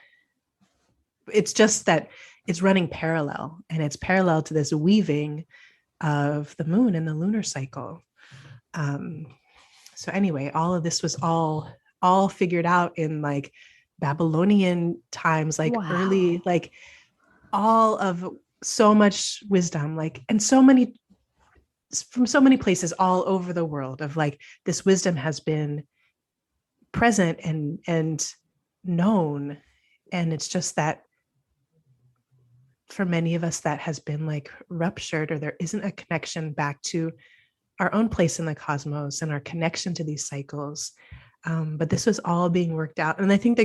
it's just that it's running parallel, and it's parallel to this weaving of the moon and the lunar cycle. So anyway, all of this was all figured out in like Babylonian times, like early, like all of so much wisdom, like, and so many from so many places all over the world of like this wisdom has been present and known. And it's just that for many of us that has been like ruptured, or there isn't a connection back to our own place in the cosmos and our connection to these cycles. But this was all being worked out. And I think the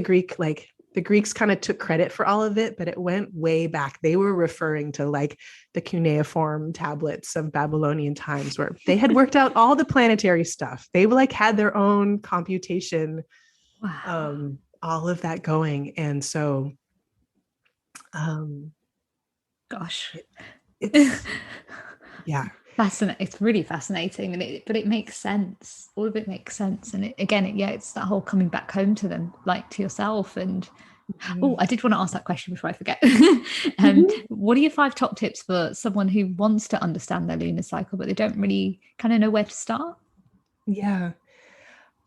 Greeks kind of took credit for all of it, but it went way back. They were referring to like the cuneiform tablets of Babylonian times where they had worked out all the planetary stuff. They like had their own computation, all of that going. And so, gosh, it's yeah. Fascinating. It's really fascinating, but it makes sense. All of it makes sense, and it's that whole coming back home to them, like to yourself. And I did want to ask that question before I forget. What are your 5 top tips for someone who wants to understand their lunar cycle, but they don't really kind of know where to start? Yeah,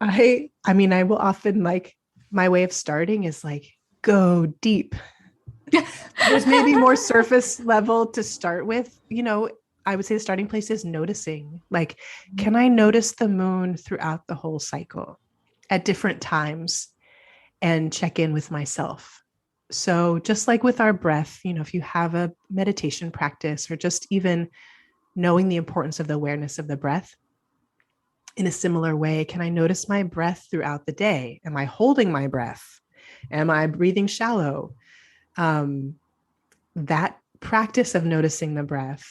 I mean, I will often, like, my way of starting is like, go deep. There's maybe more surface level to start with, you know. I would say the starting place is noticing, like, can I notice the moon throughout the whole cycle at different times and check in with myself? So just like with our breath, you know, if you have a meditation practice or just even knowing the importance of the awareness of the breath, in a similar way, can I notice my breath throughout the day? Am I holding my breath? Am I breathing shallow? That practice of noticing the breath,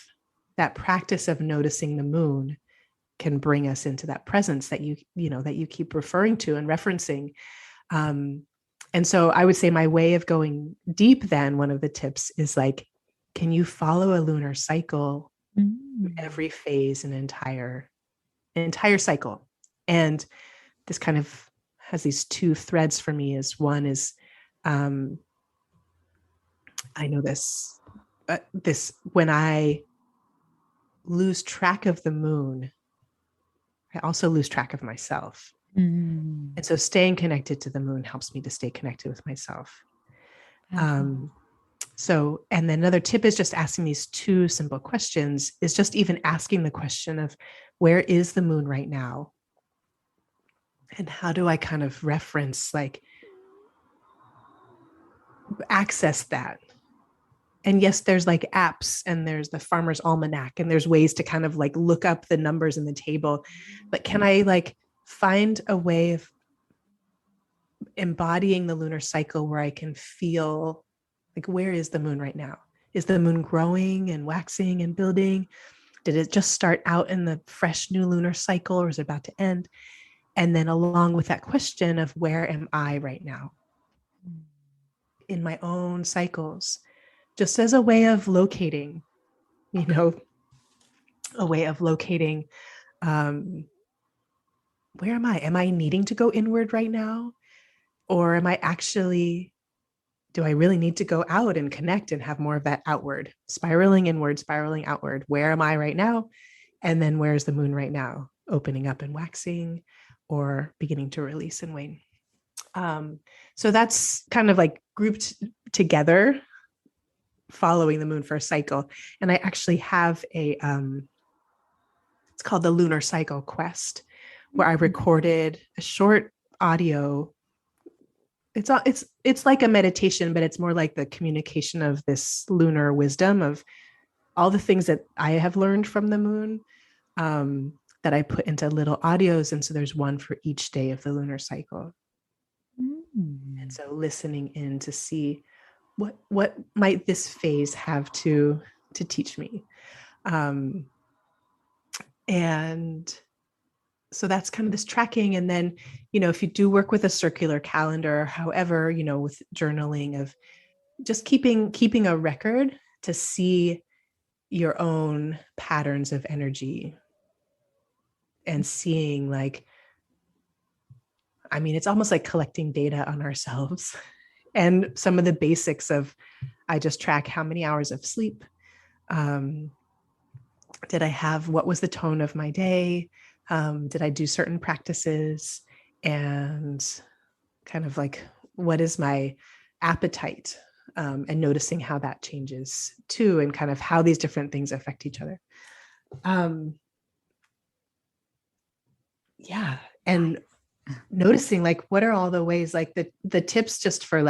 that practice of noticing the moon, can bring us into that presence that you keep referring to and referencing. And so I would say my way of going deep, then, one of the tips is like, can you follow a lunar cycle, every phase, an entire cycle? And this kind of has these 2 threads for me. Is one is, I know this when I lose track of the moon, I also lose track of myself. And so staying connected to the moon helps me to stay connected with myself. So, and then another tip is just asking these 2 simple questions, is just even asking the question of, where is the moon right now? And how do I kind of reference, like, access that? And yes, there's like apps, and there's the Farmer's Almanac, and there's ways to kind of like look up the numbers in the table. But can I like find a way of embodying the lunar cycle where I can feel like, where is the moon right now? Is the moon growing and waxing and building? Did it just start out in the fresh new lunar cycle, or is it about to end? And then along with that question of, where am I right now in my own cycles? Just as a way of locating, a way of locating, where am I? Am I needing to go inward right now? Or am I actually, do I really need to go out and connect and have more of that outward, spiraling inward, spiraling outward? Where am I right now? And then where's the moon right now? Opening up and waxing, or beginning to release and wane. So that's kind of like grouped together, following the moon for a cycle. And I actually have it's called the Lunar Cycle Quest, where I recorded a short audio. It's like a meditation, but it's more like the communication of this lunar wisdom of all the things that I have learned from the moon, that I put into little audios. And so there's one for each day of the lunar cycle. And so listening in to see what might this phase have to teach me. And so that's kind of this tracking. And then, if you do work with a circular calendar, however, with journaling, of just keeping a record to see your own patterns of energy and seeing it's almost like collecting data on ourselves. And some of the basics of, I just track how many hours of sleep did I have, what was the tone of my day, did I do certain practices, and kind of what is my appetite, and noticing how that changes too, and kind of how these different things affect each other. And noticing what are all the ways, the tips, just for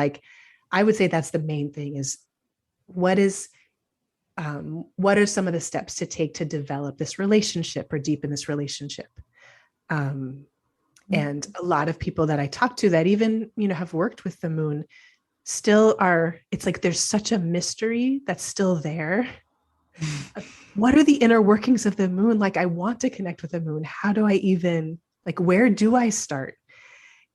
I would say that's the main thing, is what are some of the steps to take to develop this relationship or deepen this relationship. And a lot of people that I talk to that even, have worked with the moon still are, it's there's such a mystery that's still there. What are the inner workings of the moon? I want to connect with the moon. How do I even, where do I start?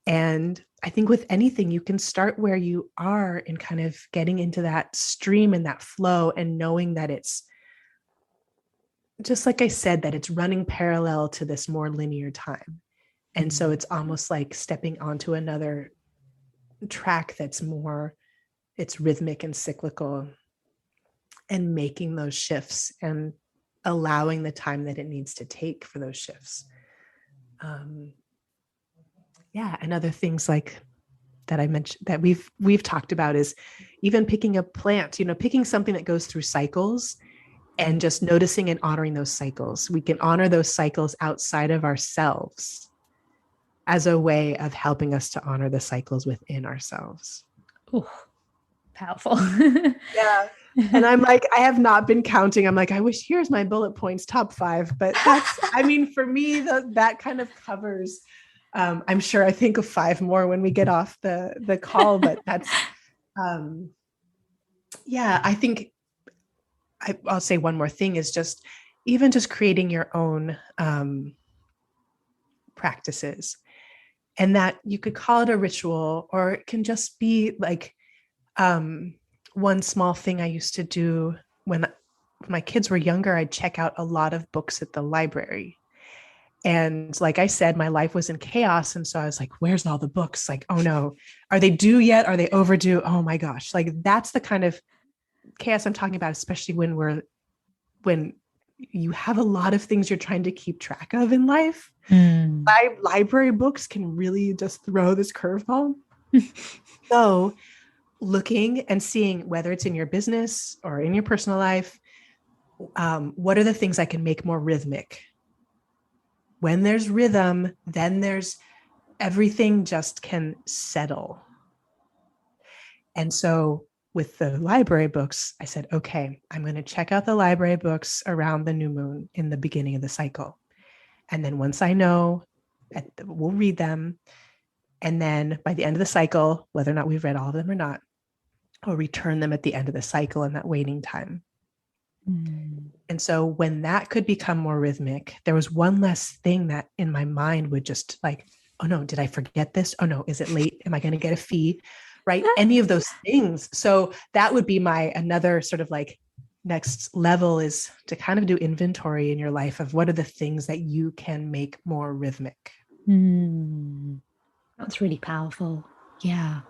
And I think with anything, you can start where you are and kind of getting into that stream and that flow, and knowing that it's just like I said, that it's running parallel to this more linear time. And so it's almost like stepping onto another track that's more, it's rhythmic and cyclical, and making those shifts and allowing the time that it needs to take for those shifts. And other things that I mentioned that we've talked about is even picking a plant, picking something that goes through cycles, and just noticing and honoring those cycles. We can honor those cycles outside of ourselves as a way of helping us to honor the cycles within ourselves. Oh, powerful. Yeah. And I'm I have not been counting. I'm I wish, here's my bullet points, top 5, but that's, for me, that kind of covers, I'm sure I think of 5 more when we get off the call, but that's, I think I'll say one more thing is just creating your own practices, and that you could call it a ritual, or it can just be one small thing I used to do when my kids were younger. I'd check out a lot of books at the library. And like I said, my life was in chaos. And so I was where's all the books? Oh no, are they due yet? Are they overdue? Oh my gosh. That's the kind of chaos I'm talking about, especially when you have a lot of things you're trying to keep track of in life. Library books can really just throw this curveball. So looking and seeing, whether it's in your business or in your personal life, what are the things I can make more rhythmic? When there's rhythm, then there's everything just can settle. And so with the library books, I said, okay, I'm going to check out the library books around the new moon in the beginning of the cycle. And then once I know, we'll read them. And then by the end of the cycle, whether or not we've read all of them or not, I'll return them at the end of the cycle in that waiting time. And so when that could become more rhythmic, there was one less thing that in my mind would just oh no, did I forget this? Oh no, is it late? Am I going to get a fee? Right? Any of those things. So that would be another sort of next level, is to kind of do inventory in your life of what are the things that you can make more rhythmic. That's really powerful. Yeah.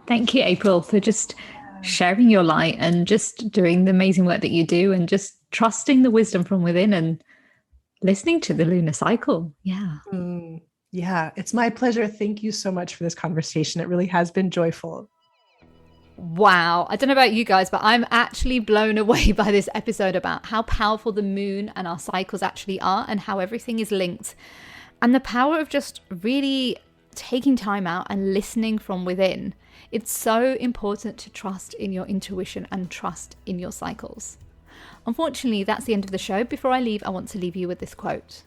Thank you, April, for just sharing your light and just doing the amazing work that you do, and just trusting the wisdom from within and listening to the lunar cycle. Yeah, it's my pleasure. Thank you so much for this conversation. It really has been joyful. Wow. I don't know about you guys, but I'm actually blown away by this episode about how powerful the moon and our cycles actually are, and how everything is linked, and the power of just really taking time out and listening from within. It's so important to trust in your intuition and trust in your cycles. Unfortunately, that's the end of the show. Before I leave, I want to leave you with this quote.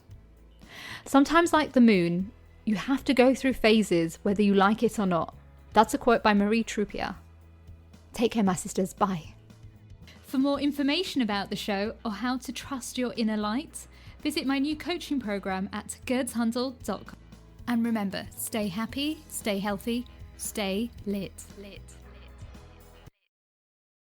Sometimes, like the moon, you have to go through phases whether you like it or not. That's a quote by Marie Truppier. Take care, my sisters. Bye. For more information about the show or how to trust your inner light, visit my new coaching program at gerdshundel.com. And remember, stay happy, stay healthy, stay lit.